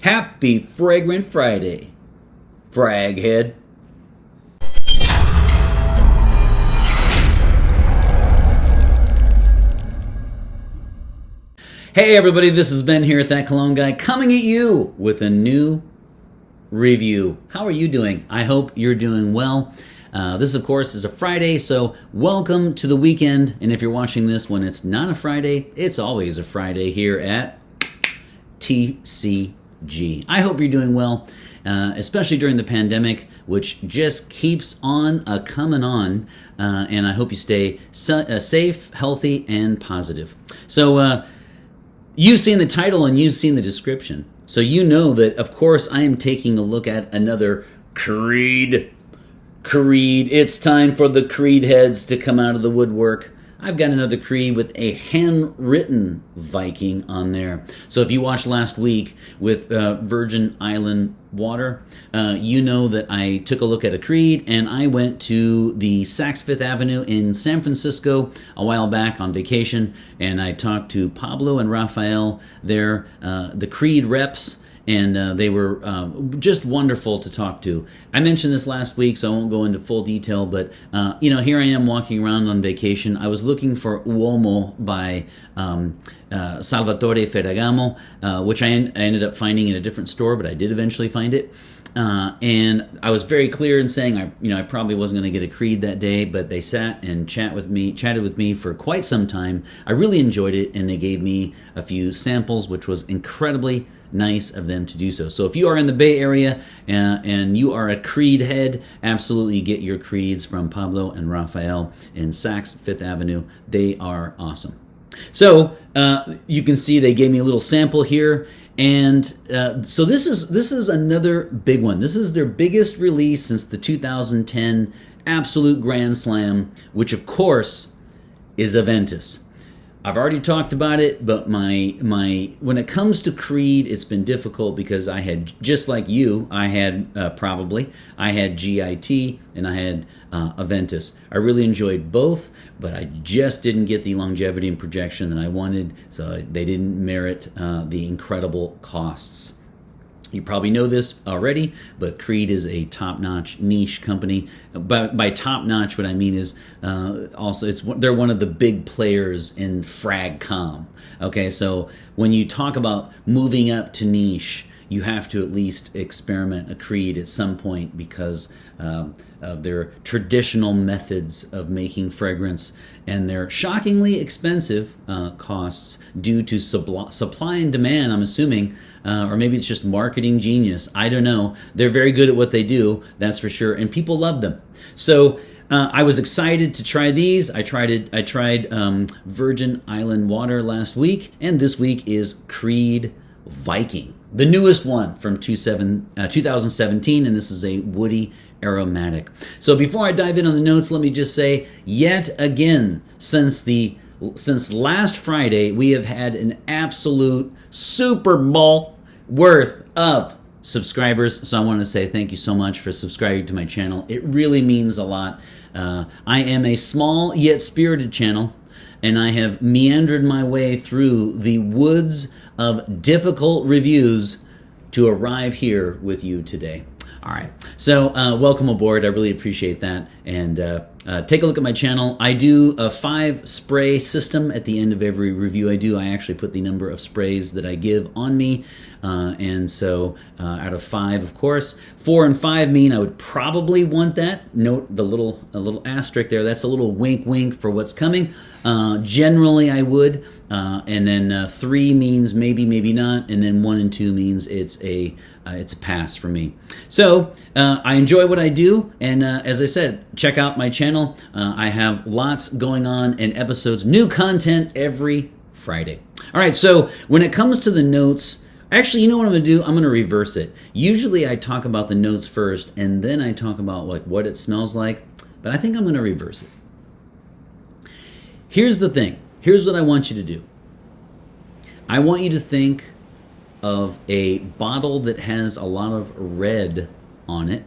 Happy Fragrant Friday, Fraghead. Hey everybody, this is Ben here at That Cologne Guy, coming at you with a new review. How are you doing? I hope you're doing well. This, of course, is a Friday, so welcome to the weekend. And if you're watching this when it's not a Friday, it's always a Friday here at TCG. I hope you're doing well, especially during the pandemic, which just keeps on coming on. And I hope you stay safe, healthy, and positive. So, you've seen the title and you've seen the description. So you know that, of course, I am taking a look at another Creed. It's time for the Creed heads to come out of the woodwork. I've got another Creed with a handwritten Viking on there. So if you watched last week with Virgin Island Water, you know that I took a look at a Creed and I went to the Saks Fifth Avenue in San Francisco a while back on vacation, and I talked to Pablo and Rafael there, the Creed reps. And they were just wonderful to talk to. I mentioned this last week, so I won't go into full detail, but here I am walking around on vacation. I was looking for Uomo by Salvatore Ferragamo, which I ended up finding in a different store, but I did eventually find it. And I was very clear in saying I probably wasn't going to get a Creed that day, but they sat and chatted with me for quite some time. I really enjoyed it, and they gave me a few samples, which was incredibly nice of them to do so. So if you are in the Bay Area and you are a Creed head, absolutely get your Creeds from Pablo and Rafael in Saks Fifth Avenue. They are awesome. So you can see they gave me a little sample here. And so this is another big one. This is their biggest release since the 2010 Absolute Grand Slam, which of course is Aventus. I've already talked about it, but my when it comes to Creed, it's been difficult because I had, just like you, I had GIT and I had Aventus. I really enjoyed both, but I just didn't get the longevity and projection that I wanted, so they didn't merit the incredible costs. You probably know this already, but Creed is a top-notch niche company. By top-notch, what I mean is also they're one of the big players in frag-com. Okay, so when you talk about moving up to niche, you have to at least experiment a Creed at some point because of their traditional methods of making fragrance and their shockingly expensive costs due to supply and demand, I'm assuming, or maybe it's just marketing genius. I don't know. They're very good at what they do, that's for sure, and people love them. So I was excited to try these. I tried Virgin Island Water last week, and this week is Creed Viking, the newest one from 2017, and this is a woody aromatic. So before I dive in on the notes, let me just say, yet again, since last Friday, we have had an absolute Super Bowl worth of subscribers. So I want to say thank you so much for subscribing to my channel. It really means a lot. I am a small yet spirited channel, and I have meandered my way through the woods of difficult reviews to arrive here with you today. All right, so welcome aboard. I really appreciate that. And take a look at my channel. I do a 5-spray system at the end of every review I do. I actually put the number of sprays that I give on me. And so out of 5, of course, 4 and 5 mean I would probably want that. Note a little asterisk there. That's a little wink wink for what's coming. Generally I would. And then 3 means maybe, maybe not. And then 1 and 2 means it's a pass for me. So I enjoy what I do, and as I said, check out my channel. I have lots going on and episodes, new content every Friday. All right, so when it comes to the notes, actually, you know what I'm going to do? I'm going to reverse it. Usually I talk about the notes first, and then I talk about like what it smells like, but I think I'm going to reverse it. Here's the thing. Here's what I want you to do. I want you to think of a bottle that has a lot of red on it.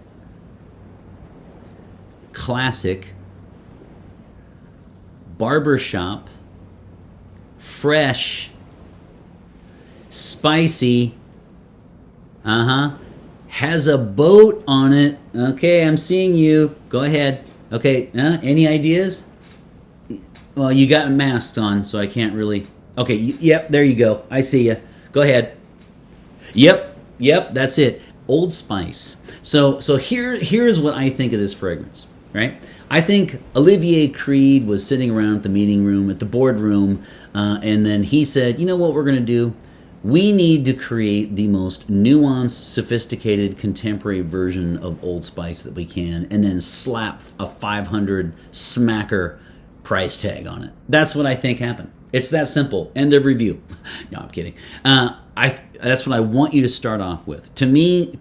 Classic. Barbershop. Fresh. Spicy. Uh-huh. Has a boat on it. Okay, I'm seeing you. Go ahead. Okay, any ideas? Well, you got masks on, so I can't really. Okay, yep, there you go. I see you. Go ahead. Yep, that's it. Old Spice. So here's what I think of this fragrance, right? I think Olivier Creed was sitting around at the meeting room, at the boardroom, and then he said, you know what we're going to do? We need to create the most nuanced, sophisticated, contemporary version of Old Spice that we can, and then slap a 500 smacker price tag on it. That's what I think happened. It's that simple. End of review. No, I'm kidding. That's what I want you to start off with. To me,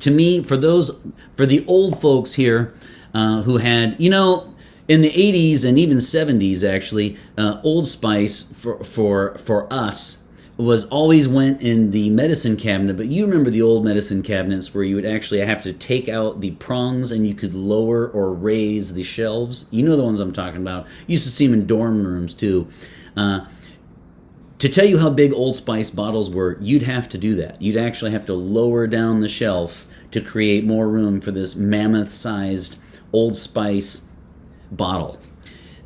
for the old folks here who had, in the 80s and even 70s, actually, Old Spice for us was always went in the medicine cabinet. But you remember the old medicine cabinets where you would actually have to take out the prongs and you could lower or raise the shelves. You know the ones I'm talking about. You used to see them in dorm rooms too. To tell you how big Old Spice bottles were, you'd have to do that. You'd actually have to lower down the shelf to create more room for this mammoth-sized Old Spice bottle.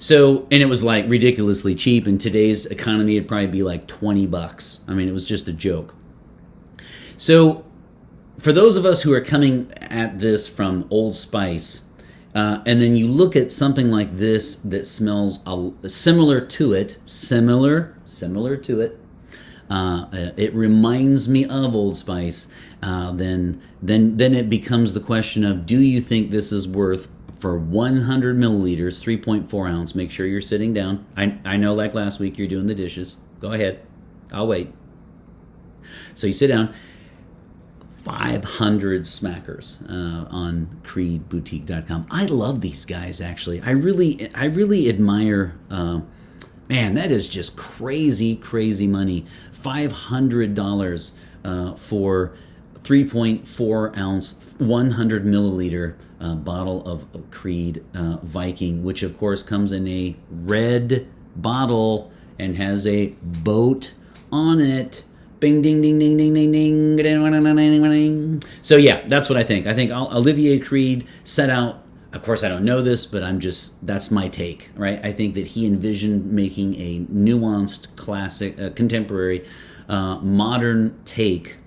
So, and it was like ridiculously cheap. In today's economy, it'd probably be like $20. I mean, it was just a joke. So, for those of us who are coming at this from Old Spice, and then you look at something like this that smells similar to it, it reminds me of Old Spice. Then it becomes the question of, do you think this is worth, for 100 milliliters, 3.4 ounce? Make sure you're sitting down. I know, like last week, you're doing the dishes. Go ahead. I'll wait. So you sit down. 500 smackers on creedboutique.com. I love these guys, actually. I really admire. Man, that is just crazy money. $500 for 3.4 ounce, 100 milliliter bottle of Creed Viking, which of course comes in a red bottle and has a boat on it. Bing, ding, ding, ding, ding, ding, ding, ding. So yeah, that's what I think. I think Olivier Creed set out. Of course, I don't know this, but that's my take, right? I think that he envisioned making a nuanced, classic, contemporary, modern take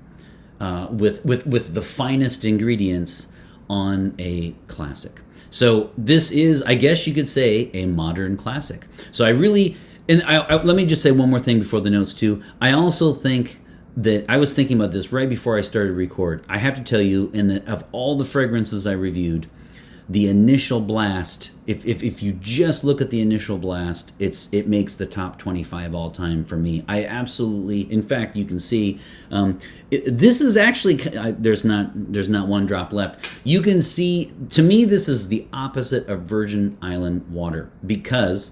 with the finest ingredients on a classic. So this is, I guess you could say, a modern classic. So I really, and let me just say one more thing before the notes too. I also think that I was thinking about this right before I started to record. I have to tell you, of all the fragrances I reviewed, the initial blast, if you just look at the initial blast, it makes the top 25 all time for me. I absolutely, in fact, you can see, this is actually, there's not one drop left. You can see, to me, this is the opposite of Virgin Island water, because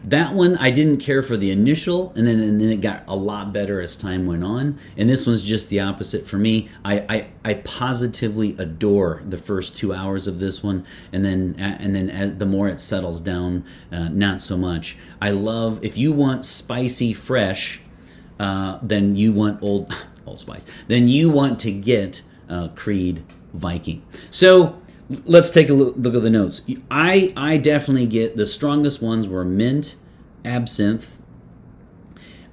that one I didn't care for the initial, and then it got a lot better as time went on. And this one's just the opposite for me. I positively adore the first 2 hours of this one, and then the more it settles down, not so much. I love, if you want spicy fresh, then you want Old Spice. Then you want to get Creed Viking. So let's take a look at the notes. I definitely get, the strongest ones were mint, absinthe,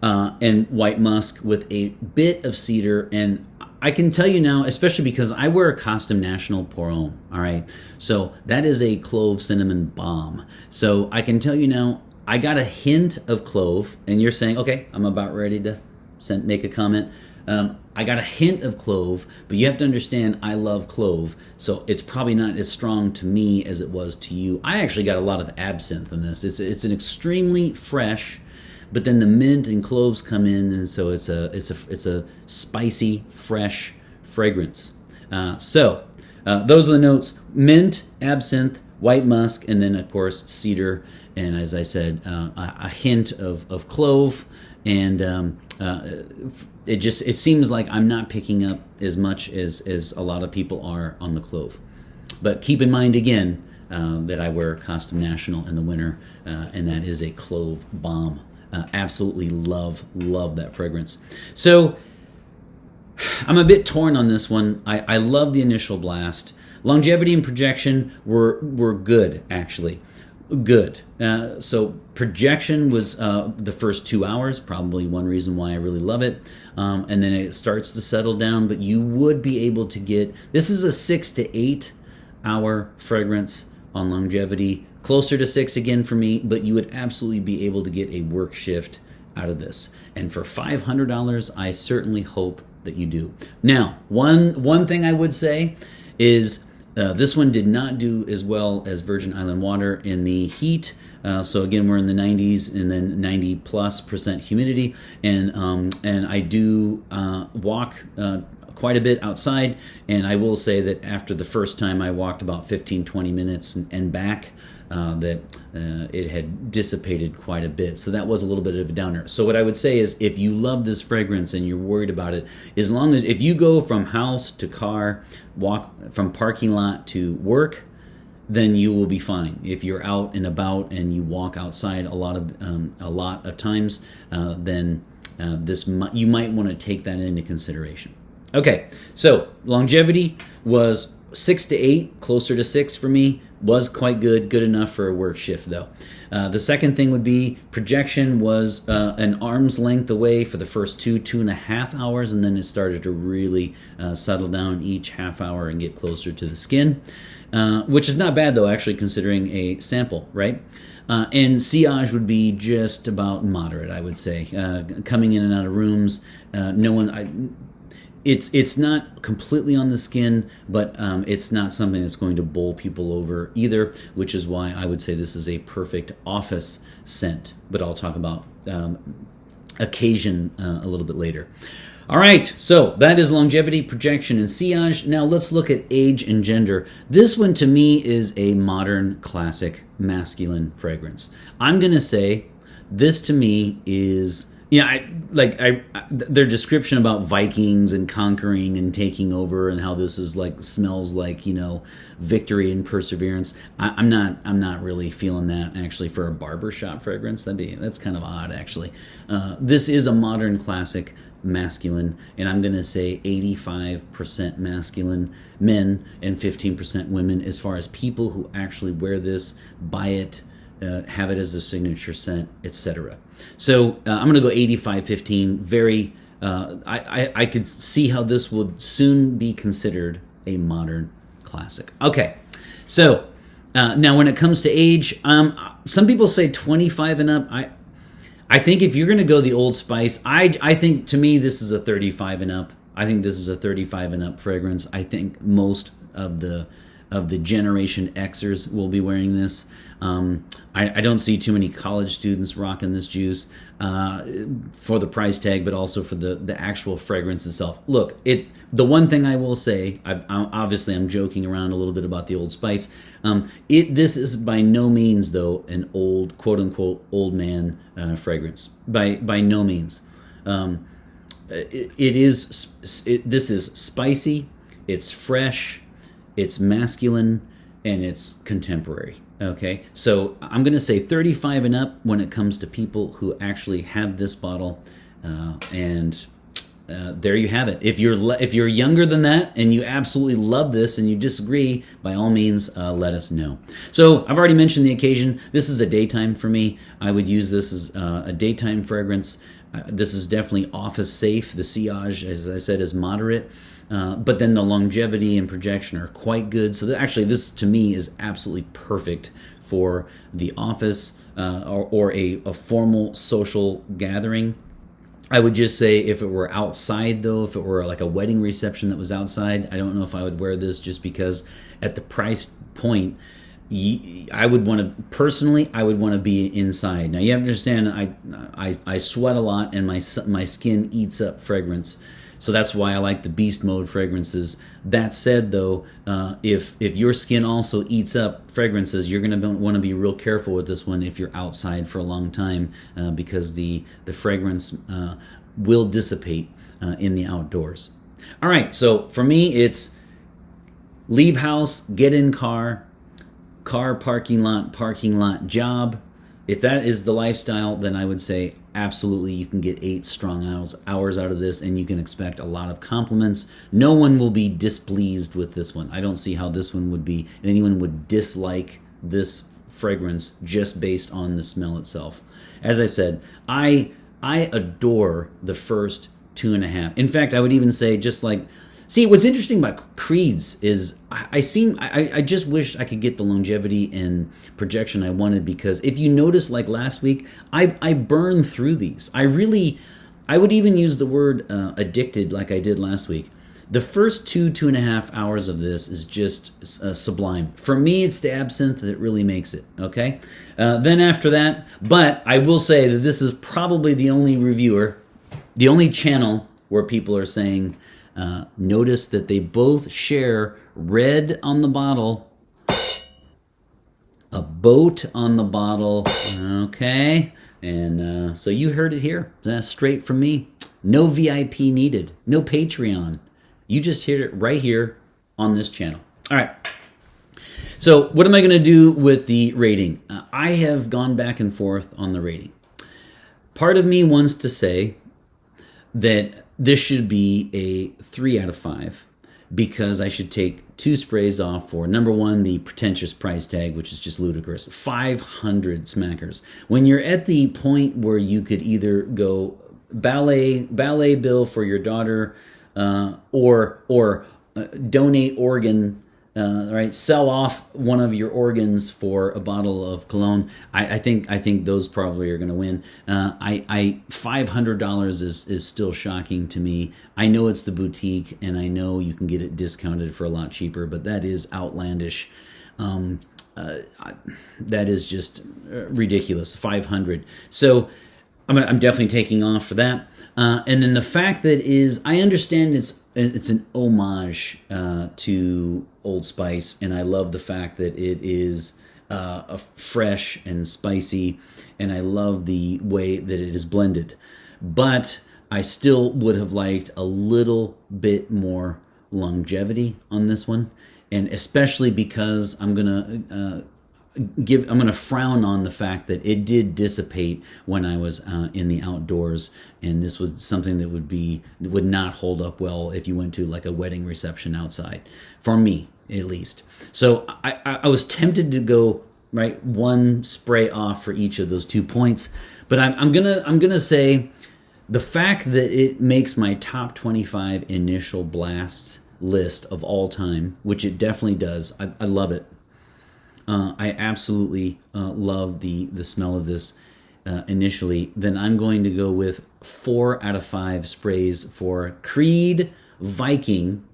and white musk with a bit of cedar. And I can tell you now, especially because I wear a Costume National Pour Homme, all right? So that is a clove cinnamon bomb. So I can tell you now, I got a hint of clove, and you're saying, okay, I'm about ready to make a comment. I got a hint of clove, but you have to understand I love clove, so it's probably not as strong to me as it was to you. I actually got a lot of absinthe in this. It's an extremely fresh, but then the mint and cloves come in, and so it's a spicy, fresh fragrance. So those are the notes: mint, absinthe, white musk, and then of course cedar, and as I said, a hint of clove, and it seems like I'm not picking up as much as a lot of people are on the clove. But keep in mind again that I wear Costume National in the winter, and that is a clove bomb. Absolutely love that fragrance. So I'm a bit torn on this one. I love the initial blast. Longevity and projection were good, actually. Good. So projection was the first 2 hours, probably one reason why I really love it. And then it starts to settle down, but you would be able to get, this is a 6 to 8 hour fragrance on longevity, closer to 6 again for me, but you would absolutely be able to get a work shift out of this. And for $500, I certainly hope that you do. Now, one thing I would say is this one did not do as well as Virgin Island Water in the heat. So again, we're in the 90s and then 90+% humidity, and I do walk quite a bit outside, and I will say that after the first time I walked about 15-20 minutes and back, that it had dissipated quite a bit. So that was a little bit of a downer. So what I would say is, if you love this fragrance and you're worried about it, as long as, if you go from house to car, walk from parking lot to work, then you will be fine. If you're out and about and you walk outside a lot of times, then you might want to take that into consideration. Okay, so longevity was 6 to 8, closer to 6 for me. Was quite good enough for a work shift though. The second thing would be projection was an arm's length away for the first 2.5 hours, and then it started to really settle down each half hour and get closer to the skin, which is not bad though, actually, considering a sample, right? And sillage would be just about moderate, I would say. Coming in and out of rooms, It's not completely on the skin, but it's not something that's going to bowl people over either, which is why I would say this is a perfect office scent. But I'll talk about occasion a little bit later. All right, so that is longevity, projection, and sillage. Now let's look at age and gender. This one to me is a modern, classic, masculine fragrance. I'm going to say this to me is... Yeah, their description about Vikings and conquering and taking over, and how this is smells like victory and perseverance. I'm not really feeling that, actually, for a barbershop fragrance. That's kind of odd, actually. This is a modern classic masculine, and I'm going to say 85% masculine men and 15% women as far as people who actually wear this, buy it, have it as a signature scent, etc. So I'm going to go 85-15. Very, I could see how this would soon be considered a modern classic. Okay, so now when it comes to age, some people say 25 and up. I think if you're going to go the Old Spice, I think, to me, this is a 35 and up. I think this is a 35 and up fragrance. I think most of the Generation Xers will be wearing this. I don't see too many college students rocking this juice for the price tag, but also for the actual fragrance itself. Look, the one thing I will say, obviously I'm joking around a little bit about the Old Spice. This is by no means, though, an old, quote unquote, old man fragrance. By no means. This is spicy. It's fresh. It's masculine, and it's contemporary. Okay, so I'm going to say 35 and up when it comes to people who actually have this bottle, and there you have it. If you're younger than that and you absolutely love this and you disagree, by all means, let us know. So I've already mentioned the occasion. This is a daytime for me. I would use this as a daytime fragrance. This is definitely office safe. The sillage, as I said, is moderate. But then the longevity and projection are quite good. So actually, this to me is absolutely perfect for the office or a formal social gathering. I would just say, if it were outside, though, if it were like a wedding reception that was outside, I don't know if I would wear this, just because at the price point, I would want to be inside. Now you have to understand, I sweat a lot, and my skin eats up fragrance. So that's why I like the beast mode fragrances. That said, though, if your skin also eats up fragrances, you're going to want to be real careful with this one if you're outside for a long time, because the fragrance will dissipate in the outdoors. All right, so for me, it's leave house, get in car parking lot, job. If that is the lifestyle, then I would say absolutely, you can get 8 strong hours out of this, and you can expect a lot of compliments. No one will be displeased with this one. I don't see how this one would be, anyone would dislike this fragrance just based on the smell itself. As I said, I adore the first 2.5. In fact, I would even say see, what's interesting about Creeds is I just wish I could get the longevity and projection I wanted, because if you notice, like last week, I burn through these. I would even use the word addicted like I did last week. The first 2.5 hours of this is just sublime. For me, it's the absinthe that really makes it, okay? Then after that, but I will say that this is probably the only channel where people are saying, notice that they both share red on the bottle, a boat on the bottle, okay? And so you heard it here, straight from me. No VIP needed, no Patreon. You just hear it right here on this channel. All right. So what am I going to do with the rating? I have gone back and forth on the rating. Part of me wants to say that this should be a 3 out of 5, because I should take 2 sprays off for, number one, the pretentious price tag, which is just ludicrous. 500 smackers. When you're at the point where you could either go ballet bill for your daughter, or donate organ, right? Sell off one of your organs for a bottle of cologne. I think those probably are going to win. $500 is still shocking to me. I know it's the boutique, and I know you can get it discounted for a lot cheaper, but that is outlandish. That is just ridiculous. 500. So I'm definitely taking off for that. And then the fact that I understand it's an homage to Old Spice, and I love the fact that it is fresh and spicy, and I love the way that it is blended. But I still would have liked a little bit more longevity on this one, and especially because I'm gonna frown on the fact that it did dissipate when I was in the outdoors, and this was something that would not hold up well if you went to like a wedding reception outside, for me at least. So I was tempted to go right 1 spray off for each of those 2 points, but I'm gonna say the fact that it makes my top 25 initial blasts list of all time, which it definitely does. I love it. I absolutely love the smell of this initially. Then I'm going to go with 4 out of 5 sprays for Creed Viking.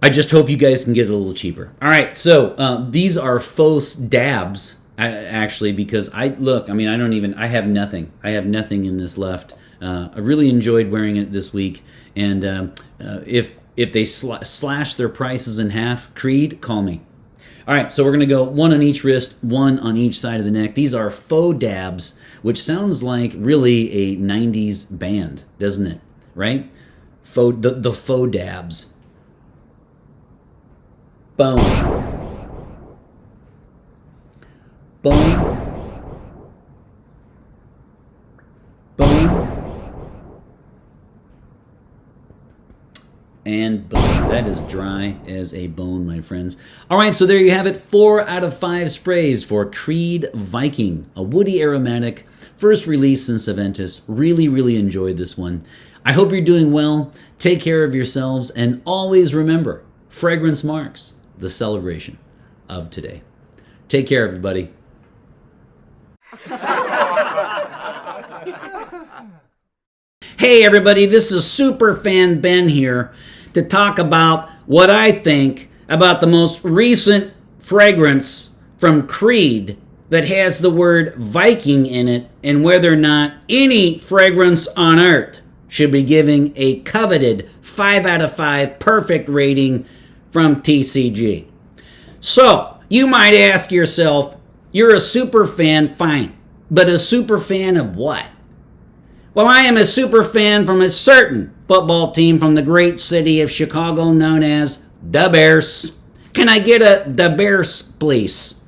I just hope you guys can get it a little cheaper. All right, so these are faux dabs, actually, because I have nothing. I have nothing in this left. I really enjoyed wearing it this week, and if they slash their prices in half, Creed, call me. All right, so we're going to go 1 on each wrist, 1 on each side of the neck. These are faux dabs, which sounds like really a 90s band, doesn't it? Right? The faux dabs. Boom. Boom. Boom. And boom. That is dry as a bone, my friends. All right, so there you have it. 4 out of 5 sprays for Creed Viking, a woody aromatic, first release since Aventus. Really, really enjoyed this one. I hope you're doing well. Take care of yourselves, and always remember, fragrance marks the celebration of today. Take care, everybody. Hey, everybody, this is Superfan Ben here to talk about what I think about the most recent fragrance from Creed that has the word Viking in it, and whether or not any fragrance on earth should be giving a coveted 5 out of 5 perfect rating from TCG. So, you might ask yourself, you're a super fan, fine, but a super fan of what? Well, I am a super fan from a certain football team from the great city of Chicago known as the Bears. Can I get a the Bears, please?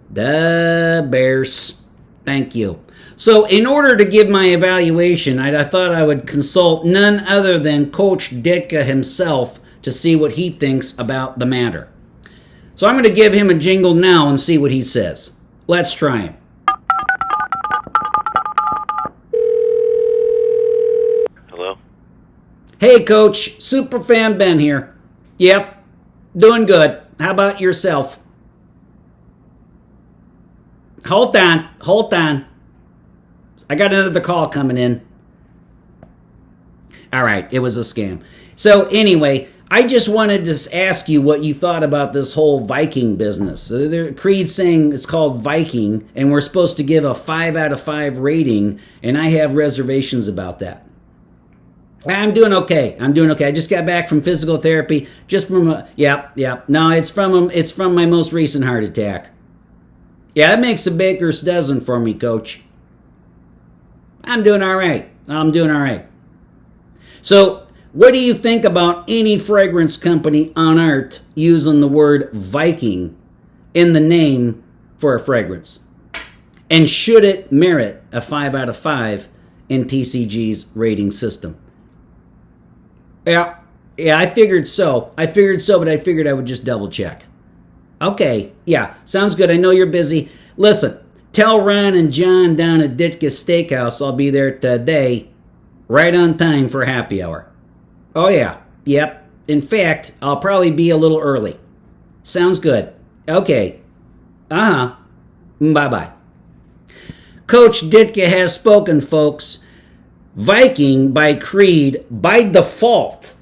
The Bears. Thank you. So in order to give my evaluation, I thought I would consult none other than Coach Ditka himself to see what he thinks about the matter. So I'm going to give him a jingle now and see what he says. Let's try him. Hello? Hey, Coach. Superfan Ben here. Yep. Doing good. How about yourself? Hold on. I got another call coming in. All right, it was a scam. So anyway, I just wanted to ask you what you thought about this whole Viking business. Creed's saying it's called Viking, and we're supposed to give a 5 out of 5 rating, and I have reservations about that. I'm doing okay. I just got back from physical therapy. Just from No, it's from my most recent heart attack. Yeah, that makes a baker's dozen for me, Coach. I'm doing all right. So, what do you think about any fragrance company on earth using the word Viking in the name for a fragrance? And should it merit a 5 out of 5 in TCG's rating system? Yeah, I figured so, but I figured I would just double check. Okay, yeah, sounds good. I know you're busy. Listen, tell Ron and John down at Ditka Steakhouse I'll be there today, right on time for happy hour. Oh yeah, yep. In fact, I'll probably be a little early. Sounds good. Okay. Bye-bye. Coach Ditka has spoken, folks. Viking by Creed, by default,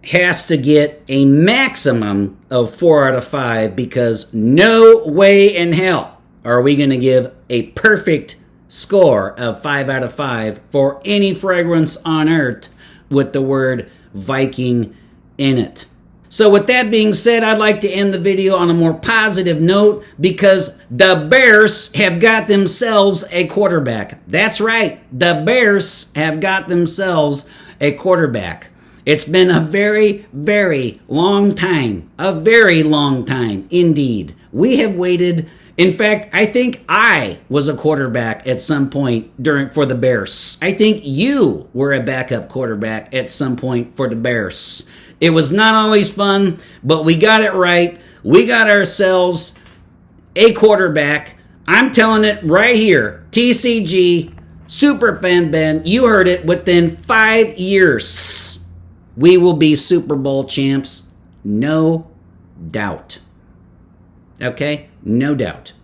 has to get a maximum of 4 out of 5 because no way in hell are we going to give a perfect score of 5 out of 5 for any fragrance on earth with the word Viking in it. So with that being said, I'd like to end the video on a more positive note because the Bears have got themselves a quarterback. That's right. The Bears have got themselves a quarterback. It's been a very, very long time. A very long time indeed. We have waited. In fact, I think I was a quarterback at some point for the Bears. I think you were a backup quarterback at some point for the Bears. It was not always fun, but we got it right. We got ourselves a quarterback. I'm telling it right here. TCG, Superfan Ben, you heard it. Within 5 years, we will be Super Bowl champs. No doubt. Okay? No doubt.